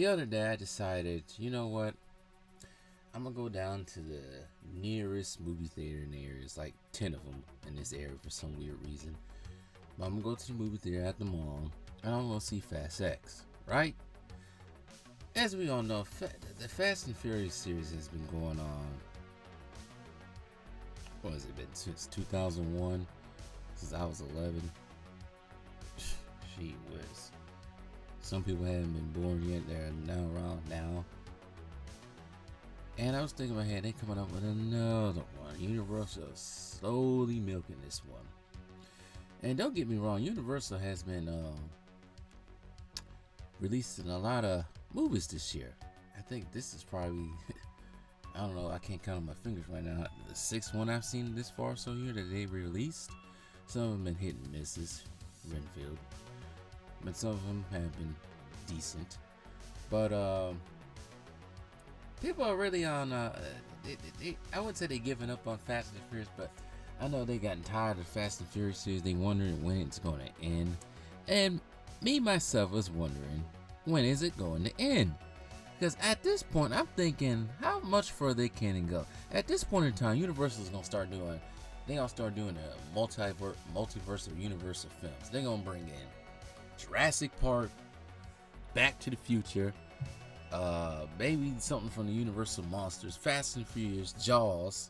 the other day I decided, you know what? I'm gonna go down to the nearest movie theater in the area. It's like 10 of them in this area for some weird reason. But I'm gonna go to the movie theater at the mall and I'm gonna see Fast X, right? As we all know, the Fast and Furious series has been going on. What has it been since 2001? Since I was 11. Gee whiz. Some people haven't been born yet. They're now around now. And I was thinking in my head, they coming up with another one. Universal is slowly milking this one. And don't get me wrong, Universal has been releasing a lot of movies this year. I think this is probably, I don't know, I can't count on my fingers right now, the sixth one I've seen this far so here that they released. Some of them been hit and misses, Renfield. But some of them have been decent. But people are really on, I wouldn't say they're giving up on Fast and Furious, but I know they gotten tired of Fast and Furious series. They wondering when it's going to end. And me, myself, was wondering, when is it going to end? Because at this point, I'm thinking, how much further can it go? At this point in time, Universal is going to start doing, they're going to start doing a multiverse of Universal films. They're going to bring in Jurassic Park, Back to the Future, maybe something from the Universal Monsters, Fast and Furious, Jaws,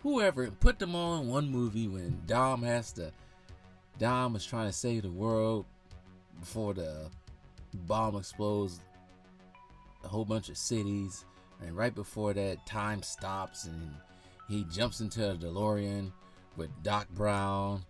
whoever, put them all in one movie when Dom is trying to save the world before the bomb explodes a whole bunch of cities, and right before that time stops and he jumps into a DeLorean with Doc Brown,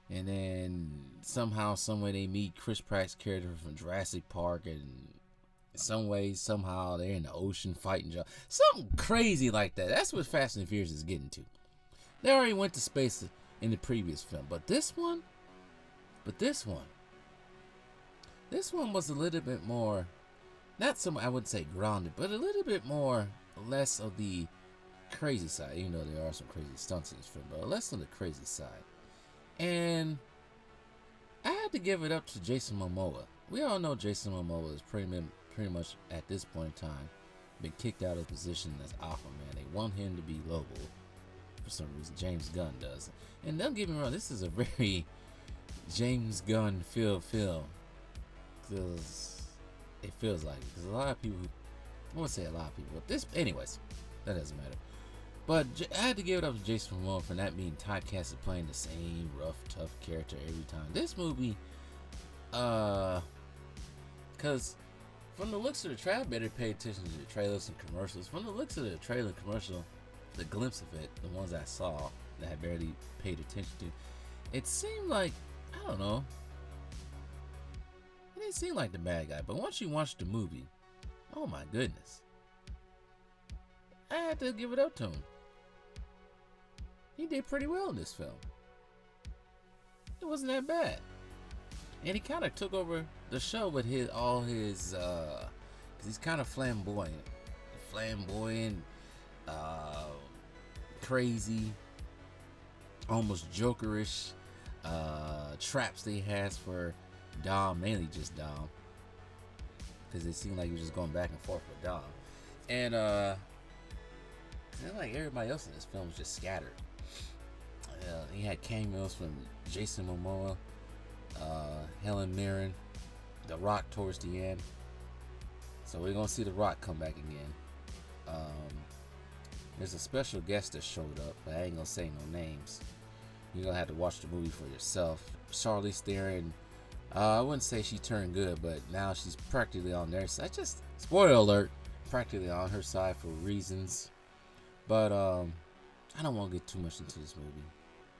and then somehow, someway they meet Chris Pratt's character from Jurassic Park, and some way, somehow they're in the ocean fighting something crazy like that. That's what Fast and Furious is getting to. They already went to space in the previous film, but this one was a little bit more, not so much, I would say grounded, but a little bit more, less of the crazy side, even though there are some crazy stunts in this film, but less on the crazy side. And I had to give it up to Jason Momoa. We all know Jason Momoa is pretty much at this point in time been kicked out of position as Aquaman. They want him to be Lobo for some reason. James Gunn does. And don't get me wrong, this is a very James Gunn filled film, because it feels like it. Because a lot of people, I won't say a lot of people, but this, anyways, that doesn't matter. But I had to give it up to Jason Momoa for not being typecasted playing the same rough, tough character every time. This movie, because from the looks of the trailer, better pay attention to the trailers and commercials. From the looks of the trailer and commercial, the glimpse of it, the ones I saw that I barely paid attention to, it seemed like, I don't know, it didn't seem like the bad guy. But once you watch the movie, oh my goodness, I had to give it up to him. He did pretty well in this film. It wasn't that bad. And he kind of took over the show with all his, because he's kind of flamboyant, crazy, almost jokerish traps that he has for Dom, mainly just Dom, because it seemed like he was just going back and forth with Dom. And like everybody else in this film was just scattered. He had cameos from Jason Momoa, Helen Mirren, The Rock towards the end. So we're gonna see The Rock come back again. There's a special guest that showed up, but I ain't gonna say no names. You're gonna have to watch the movie for yourself. Charlize Theron, I wouldn't say she turned good, but now she's practically on their side. Just spoiler alert, practically on her side for reasons. But I don't want to get too much into this movie,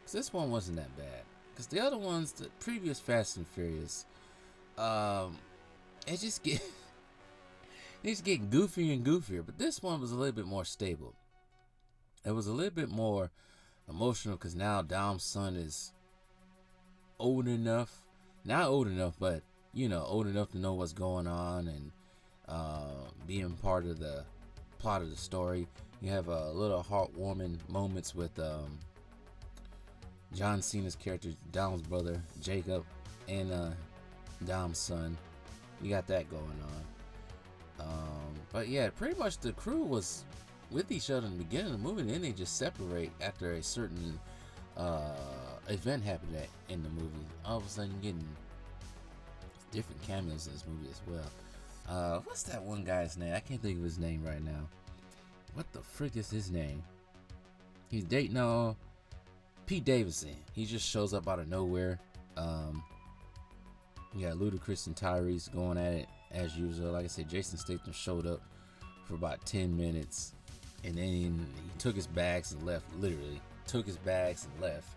because this one wasn't that bad. Because the other ones, the previous Fast and Furious, it just it's getting goofier and goofier. But this one was a little bit more stable. It was a little bit more emotional, because now Dom's son is old enough, not old enough, but old enough to know what's going on and being part of the plot of the story. You have a little heartwarming moments with John Cena's character, Dom's brother Jacob, and Dom's son. You got that going on. But yeah, pretty much the crew was with each other in the beginning of the movie, and then they just separate after a certain event happened in the movie. All of a sudden, you're getting different cameos in this movie as well. What's that one guy's name? I can't think of his name right now. What the frick is his name? He's dating Pete Davidson. He just shows up out of nowhere. You got Ludacris and Tyrese going at it as usual. Like I said, Jason Statham showed up for about 10 minutes, and then he took his bags and left. Literally took his bags and left.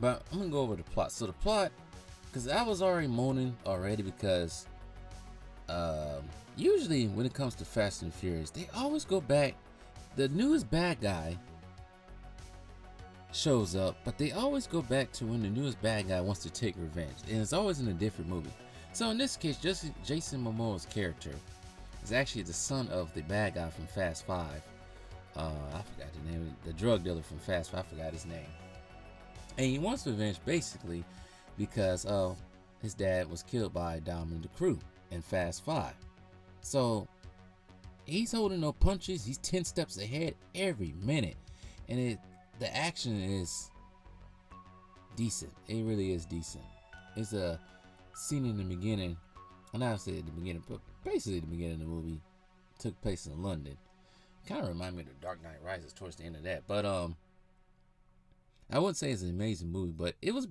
But I'm gonna go over the plot. So the plot, because I was already moaning already, because usually when it comes to Fast and Furious, they always go back. The newest bad guy shows up, but they always go back to when the newest bad guy wants to take revenge, and it's always in a different movie. So in this case, Jason Momoa's character is actually the son of the bad guy from Fast 5. I forgot the name, the drug dealer from Fast 5, I forgot his name. And he wants revenge basically because his dad was killed by Dom and the crew in Fast 5. So he's holding no punches, he's 10 steps ahead every minute. And the action is decent. It really is decent. It's a scene in the beginning, and I say at the beginning, but basically the beginning of the movie took place in London. Kind of remind me of The Dark Knight Rises towards the end of that. But I wouldn't say it's an amazing movie, but it was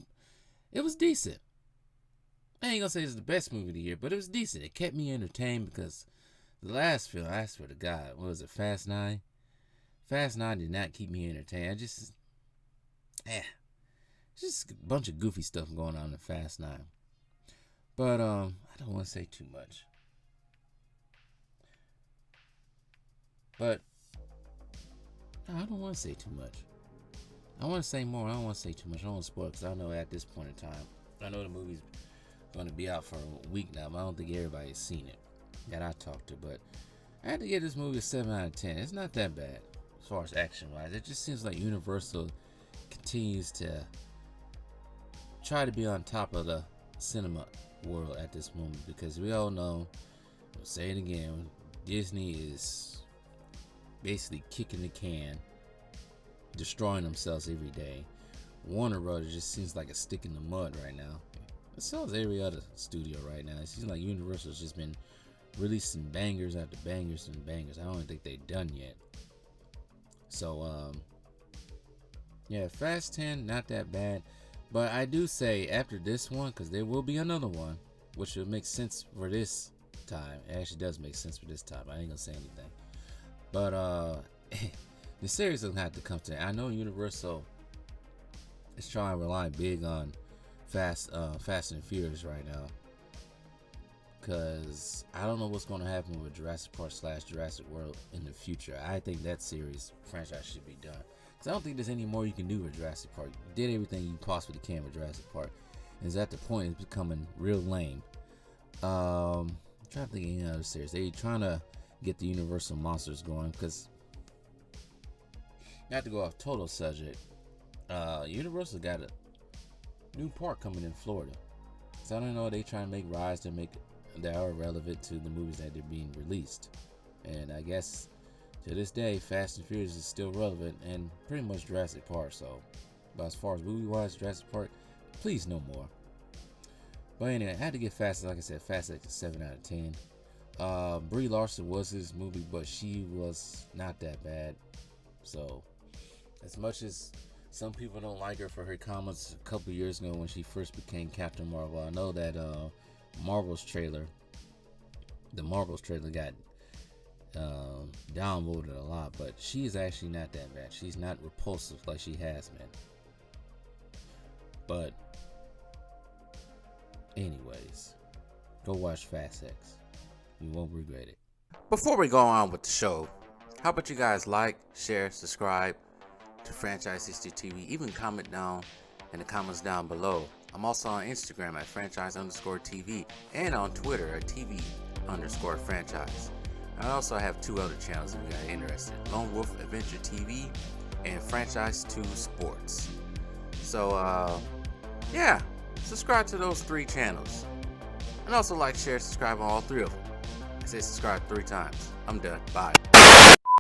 decent. I ain't gonna say it's the best movie of the year, but it was decent. It kept me entertained because the last film, I swear to God, what was it, Fast 9? Fast 9 did not keep me entertained. Just a bunch of goofy stuff going on in Fast 9. But I don't want to say too much. But no, I don't want to say too much. I want to say more. I don't want to say too much. I don't want to spoil because I know at this point in time, I know the movie's going to be out for a week now, but I don't think everybody's seen it that I talked to. But I had to give this movie a 7 out of 10. It's not that bad as far as action wise. It just seems like Universal continues to try to be on top of the cinema world at this moment, because we all know, I'll say it again, Disney is basically kicking the can, destroying themselves every day. Warner Brothers just seems like a stick in the mud right now. So is every other studio right now. It seems like Universal's just been releasing bangers after bangers and bangers. I don't think they're done yet. So yeah, Fast 10, not that bad. But I do say after this one, because there will be another one, which will make sense for this time. It actually does make sense for this time. I ain't gonna say anything. But the series doesn't have to come to. I know Universal is trying to rely big on Fast and Furious right now, because I don't know what's going to happen with Jurassic Park / Jurassic World in the future. I think that series franchise should be done, because I don't think there's any more you can do with Jurassic Park. You did everything you possibly can with Jurassic Park, and it's at the point it's becoming real lame. I'm trying to think of any other series. They're trying to get the Universal Monsters going, because not to go off total subject, Universal got a new park coming in Florida. So I don't know, they trying to make rides that are relevant to the movies that they're being released. And I guess to this day, Fast and Furious is still relevant, and pretty much Jurassic Park. So, but as far as movie wise, Jurassic Park, please no more. But anyway, I had to get Fast, like I said, Fast X a 7 out of 10. Brie Larson was his movie, but she was not that bad. So, as much as some people don't like her for her comments a couple years ago when she first became Captain Marvel, I know that the Marvel's trailer got downvoted a lot, but she is actually not that bad. She's not repulsive like she has been. But anyways, go watch Fast X. You won't regret it. Before we go on with the show, how about you guys like, share, subscribe to Franchise History TV, even comment down in the comments down below. I'm also on Instagram at franchise_TV and on Twitter at TV_franchise. I also have 2 other channels if you guys are interested: Lone Wolf Adventure TV and Franchise 2 Sports. So yeah, subscribe to those 3 channels, and also like, share, subscribe on all 3 of them. Say subscribe 3 times. I'm done. Bye.